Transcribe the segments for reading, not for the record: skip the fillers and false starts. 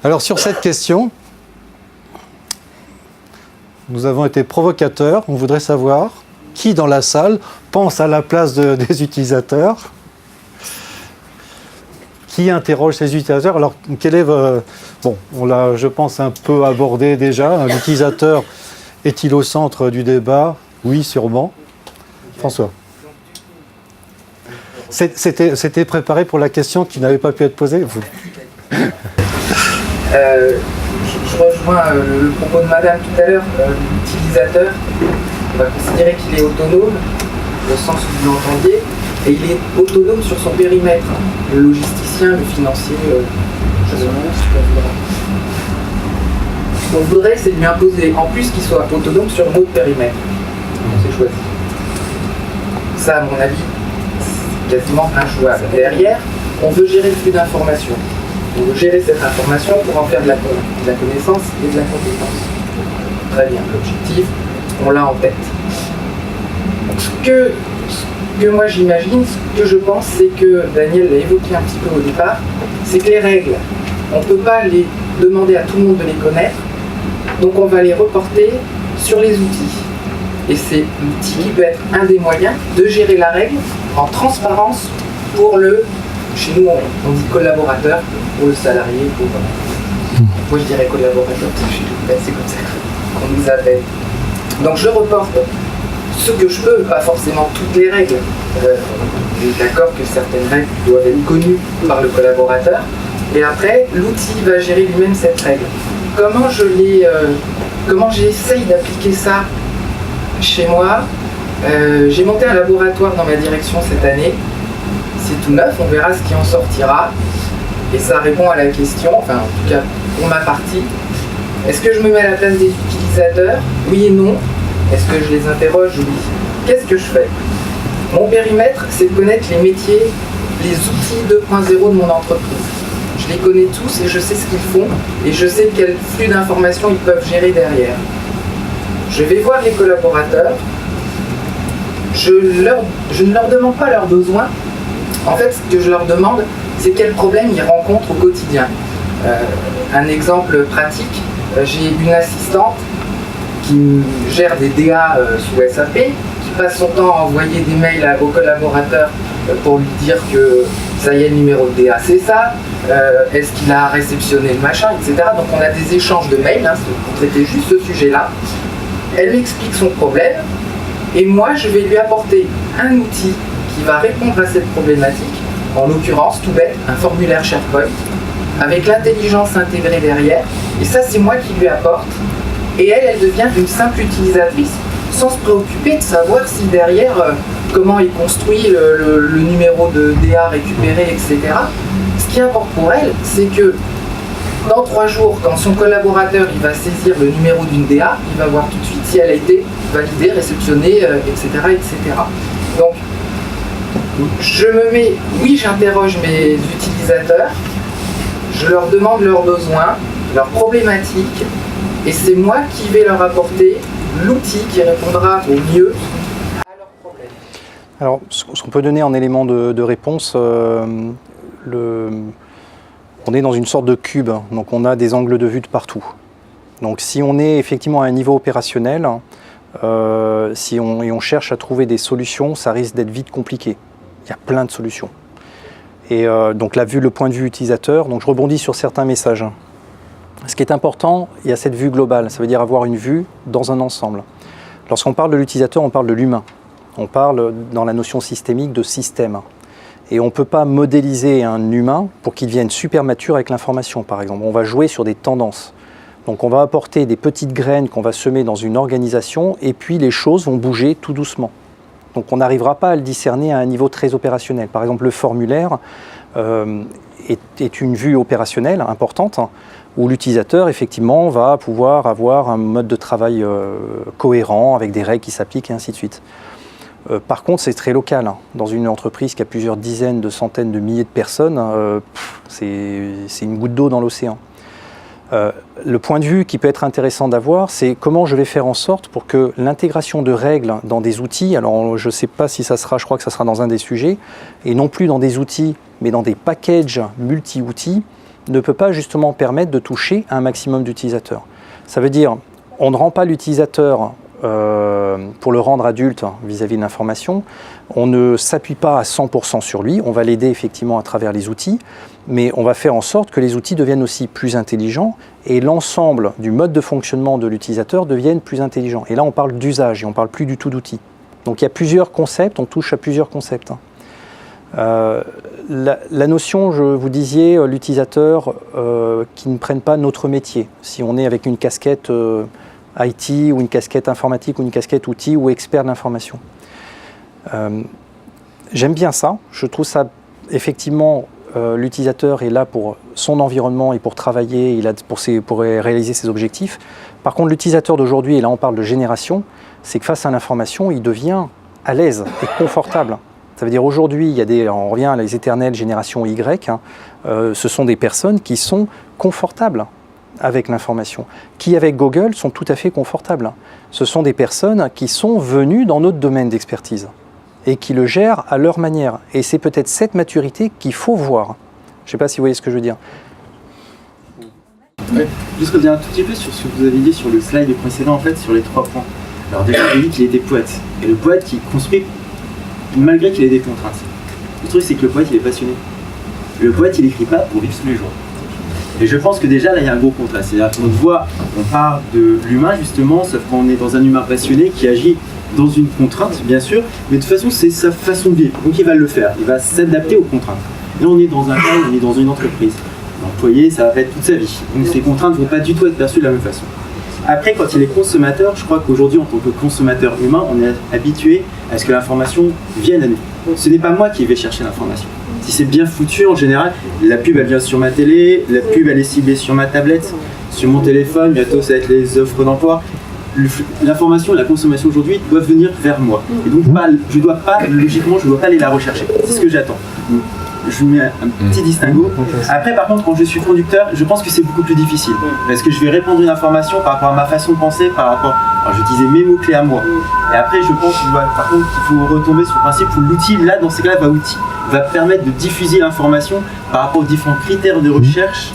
Alors sur cette question, nous avons été provocateurs. On voudrait savoir qui dans la salle pense à la place des utilisateurs, qui interroge ces utilisateurs. Alors quel est bon, on l'a, je pense, un peu abordé déjà. L'utilisateur est-il au centre du débat? Oui, sûrement. François. C'était préparé pour la question qui n'avait pas pu être posée. Je rejoins le propos de madame tout à l'heure. L'utilisateur, on va considérer qu'il est autonome, au sens où vous l'entendiez, et il est autonome sur son périmètre. Le logisticien, le financier, je sais pas ce qu'on voudrait, c'est de lui imposer, en plus qu'il soit autonome sur notre périmètre. C'est choisi. Ça, à mon avis, c'est quasiment injouable. Derrière, on veut gérer le flux d'informations. On veut gérer cette information pour en faire de la connaissance et de la compétence. Très bien, l'objectif, on l'a en tête. Donc, ce que moi j'imagine, ce que je pense, c'est que Daniel l'a évoqué un petit peu au départ, c'est que les règles, on ne peut pas les demander à tout le monde de les connaître, donc on va les reporter sur les outils. Et c'est l'outil qui peut être un des moyens de gérer la règle en transparence pour le, chez nous on dit collaborateur, pour le salarié, pour... Moi je dirais collaborateur, parce que chez nous c'est comme ça qu'on nous appelle. Donc je reporte ce que je peux, pas forcément toutes les règles. On est d'accord que certaines règles doivent être connues par le collaborateur. Et après, l'outil va gérer lui-même cette règle. Comment j'essaye d'appliquer ça chez moi? J'ai monté un laboratoire dans ma direction cette année. C'est tout neuf, on verra ce qui en sortira. Et ça répond à la question, enfin en tout cas pour ma partie. Est-ce que je me mets à la place des utilisateurs? Oui et non. Est-ce que je les interroge? Oui. Qu'est-ce que je fais? Mon périmètre, c'est de connaître les métiers, les outils 2.0 de mon entreprise. Je les connais tous et je sais ce qu'ils font et je sais quel flux d'informations ils peuvent gérer derrière. Je vais voir les collaborateurs. Je ne leur demande pas leurs besoins. En fait, ce que je leur demande, c'est quels problèmes ils rencontrent au quotidien. Un exemple pratique, j'ai une assistante qui gère des DA sous SAP, qui passe son temps à envoyer des mails aux collaborateurs pour lui dire que ça y est, le numéro de DA c'est ça, est-ce qu'il a réceptionné le machin, etc. Donc on a des échanges de mails pour traiter juste ce sujet-là. Elle m'explique son problème et moi je vais lui apporter un outil qui va répondre à cette problématique, en l'occurrence, tout bête, un formulaire SharePoint, avec l'intelligence intégrée derrière, et ça c'est moi qui lui apporte. Et elle devient une simple utilisatrice sans se préoccuper de savoir si derrière, comment est construit le numéro de DA récupéré, etc. Ce qui importe pour elle, c'est que dans 3 jours, quand son collaborateur il va saisir le numéro d'une DA, il va voir tout de suite si elle a été validée, réceptionnée, etc., etc. Donc, je me mets, oui, j'interroge mes utilisateurs, je leur demande leurs besoins, leurs problématiques, et c'est moi qui vais leur apporter l'outil qui répondra au mieux à leurs problèmes. Alors, ce qu'on peut donner en élément de réponse, on est dans une sorte de cube, donc on a des angles de vue de partout. Donc si on est effectivement à un niveau opérationnel, et on cherche à trouver des solutions, ça risque d'être vite compliqué. Il y a plein de solutions. Et donc là, vu le point de vue utilisateur, donc je rebondis sur certains messages. Ce qui est important, il y a cette vue globale, ça veut dire avoir une vue dans un ensemble. Lorsqu'on parle de l'utilisateur, on parle de l'humain. On parle dans la notion systémique de système. Et on ne peut pas modéliser un humain pour qu'il devienne super mature avec l'information, par exemple. On va jouer sur des tendances. Donc on va apporter des petites graines qu'on va semer dans une organisation et puis les choses vont bouger tout doucement. Donc on n'arrivera pas à le discerner à un niveau très opérationnel. Par exemple, le formulaire est une vue opérationnelle importante où l'utilisateur, effectivement, va pouvoir avoir un mode de travail cohérent avec des règles qui s'appliquent et ainsi de suite. Par contre, c'est très local. Dans une entreprise qui a plusieurs dizaines, de centaines de milliers de personnes, c'est une goutte d'eau dans l'océan. Le point de vue qui peut être intéressant d'avoir, c'est comment je vais faire en sorte pour que l'intégration de règles dans des outils, alors je ne sais pas si ça sera, je crois que ça sera dans un des sujets, et non plus dans des outils, mais dans des packages multi-outils, ne peut pas justement permettre de toucher un maximum d'utilisateurs. Ça veut dire, on ne rend pas l'utilisateur pour le rendre adulte vis-à-vis de l'information, on ne s'appuie pas à 100% sur lui, on va l'aider effectivement à travers les outils, mais on va faire en sorte que les outils deviennent aussi plus intelligents et l'ensemble du mode de fonctionnement de l'utilisateur devienne plus intelligent. Et là, on parle d'usage et on ne parle plus du tout d'outils. Donc il y a plusieurs concepts, on touche à plusieurs concepts. La notion, je vous disiez, l'utilisateur qui ne prenne pas notre métier. Si on est avec une casquette IT ou une casquette informatique ou une casquette outil ou expert de l'information. J'aime bien ça, je trouve ça effectivement, l'utilisateur est là pour son environnement et pour travailler, il a pour réaliser ses objectifs. Par contre, l'utilisateur d'aujourd'hui, et là on parle de génération, c'est que face à l'information, il devient à l'aise et confortable. Ça veut dire aujourd'hui, on revient à les éternelles générations Y, ce sont des personnes qui sont confortables avec l'information, qui avec Google sont tout à fait confortables. Ce sont des personnes qui sont venues dans notre domaine d'expertise et qui le gèrent à leur manière. Et c'est peut-être cette maturité qu'il faut voir. Je ne sais pas si vous voyez ce que je veux dire. Ouais. Juste revenir un tout petit peu sur ce que vous avez dit sur le slide précédent, en fait, sur les 3 points. Alors déjà, j'ai dit qu'il était poète. Et le poète qui construit malgré qu'il ait des contraintes. Le truc, c'est que le poète, il est passionné. Le poète, il n'écrit pas pour vivre tous les jours. Et je pense que déjà, là, il y a un gros contraste. C'est-à-dire qu'on parle de l'humain, justement, sauf qu'on est dans un humain passionné qui agit dans une contrainte, bien sûr, mais de toute façon, c'est sa façon de vivre. Donc, il va le faire. Il va s'adapter aux contraintes. Là, on est dans un cas, on est dans une entreprise. L'employé, ça va être toute sa vie. Donc, ces contraintes ne vont pas du tout être perçues de la même façon. Après, quand il est consommateur, je crois qu'aujourd'hui, en tant que consommateur humain, on est habitué à ce que l'information vienne à nous. Ce n'est pas moi qui vais chercher l'information. Si c'est bien foutu, en général, la pub, elle vient sur ma télé, la pub, elle est ciblée sur ma tablette, sur mon téléphone, bientôt, ça va être les offres d'emploi. L'information et la consommation aujourd'hui doivent venir vers moi. Et donc, logiquement, je ne dois pas aller la rechercher. C'est ce que j'attends. Je mets un petit distinguo. Après, par contre, quand je suis producteur, je pense que c'est beaucoup plus difficile. Parce que je vais répondre une information par rapport à ma façon de penser, par rapport... Alors, j'utilisais mes mots-clés à moi. Et après, je pense par contre qu'il faut retomber sur le principe où l'outil, là, dans ces cas-là, va permettre de diffuser l'information par rapport aux différents critères de recherche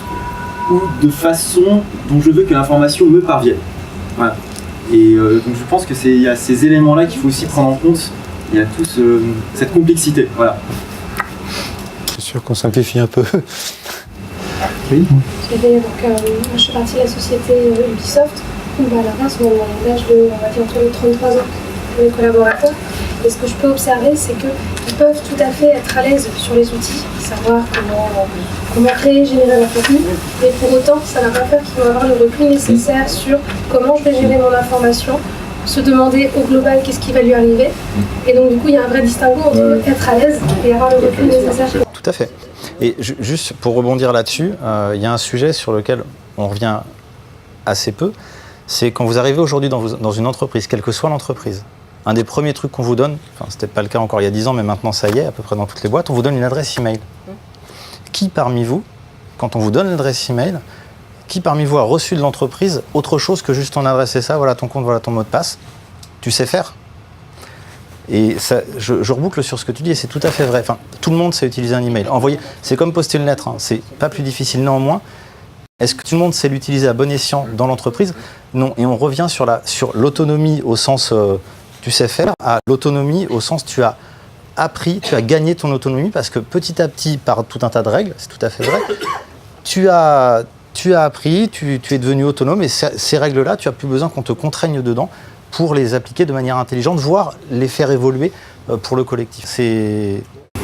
ou de façon dont je veux que l'information me parvienne. Voilà. Et donc, je pense qu'il y a ces éléments-là qu'il faut aussi prendre en compte. Il y a toute cette complexité. Voilà. C'est sûr qu'on simplifie un peu. Oui. Moi, je suis partie de la société Ubisoft, où à la base, on a un âge de, on va dire, entre les 33 ans pour les collaborateurs. Et ce que je peux observer, c'est qu'ils peuvent tout à fait être à l'aise sur les outils, savoir comment créer, générer leur contenu, mais pour autant, ça ne va pas faire qu'ils vont avoir le recul nécessaire sur comment je vais gérer mon information, se demander au global qu'est-ce qui va lui arriver. Et donc, du coup, il y a un vrai distinguo entre être à l'aise et avoir le recul nécessaire. Tout à fait. Et juste pour rebondir là-dessus, il y a un sujet sur lequel on revient assez peu, c'est quand vous arrivez aujourd'hui dans une entreprise, quelle que soit l'entreprise, un des premiers trucs qu'on vous donne, enfin c'était pas le cas encore il y a 10 ans, mais maintenant ça y est, à peu près dans toutes les boîtes, on vous donne une adresse email. Qui parmi vous, quand on vous donne l'adresse email, qui parmi vous a reçu de l'entreprise autre chose que juste ton adresse et ça, voilà ton compte, voilà ton mot de passe, tu sais faire? Et ça, je reboucle sur ce que tu dis et c'est tout à fait vrai. Enfin, tout le monde sait utiliser un email. Envoyer, c'est comme poster une lettre, hein. C'est pas plus difficile néanmoins. Est-ce que tout le monde sait l'utiliser à bon escient dans l'entreprise? Non. Et on revient sur l'autonomie au sens tu sais faire, à l'autonomie au sens tu as appris, tu as gagné ton autonomie parce que petit à petit, par tout un tas de règles, c'est tout à fait vrai, tu as appris, tu es devenu autonome et ces règles-là, tu n'as plus besoin qu'on te contraigne dedans pour les appliquer de manière intelligente, voire les faire évoluer pour le collectif.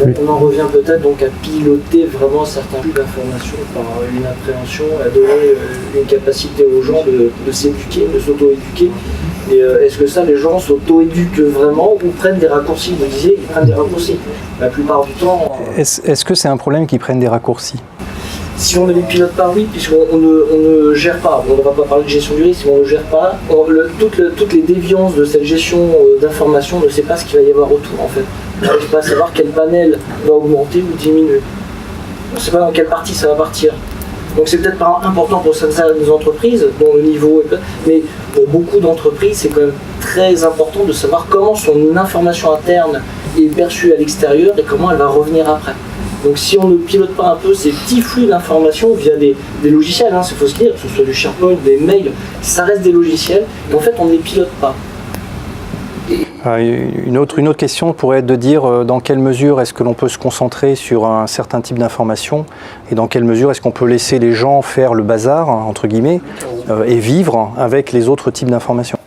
On en revient peut-être donc à piloter vraiment certains flux d'informations par une appréhension, à donner une capacité aux gens de s'éduquer, de s'auto-éduquer. Et est-ce que ça, les gens s'auto-éduquent vraiment ou prennent des raccourcis? Vous disiez, ils prennent des raccourcis. La plupart du temps... Est-ce que c'est un problème qu'ils prennent des raccourcis? Si on ne les pilote pas, oui, puisqu'on ne gère pas. On ne va pas parler de gestion du risque, mais on ne gère pas. Toutes les déviances de cette gestion d'information, on ne sait pas ce qu'il va y avoir autour, en fait. On n'arrive pas à savoir quel panel va augmenter ou diminuer. On ne sait pas dans quelle partie ça va partir. Donc c'est peut-être pas important pour certaines entreprises, dont le niveau est... Mais pour beaucoup d'entreprises, c'est quand même très important de savoir comment son information interne est perçue à l'extérieur et comment elle va revenir après. Donc si on ne pilote pas un peu ces petits flux d'informations via des logiciels, il faut se dire, que ce soit du SharePoint, des mails, ça reste des logiciels, et en fait on ne les pilote pas. Une autre question pourrait être de dire dans quelle mesure est-ce que l'on peut se concentrer sur un certain type d'information et dans quelle mesure est-ce qu'on peut laisser les gens faire le bazar, entre guillemets, et vivre avec les autres types d'informations.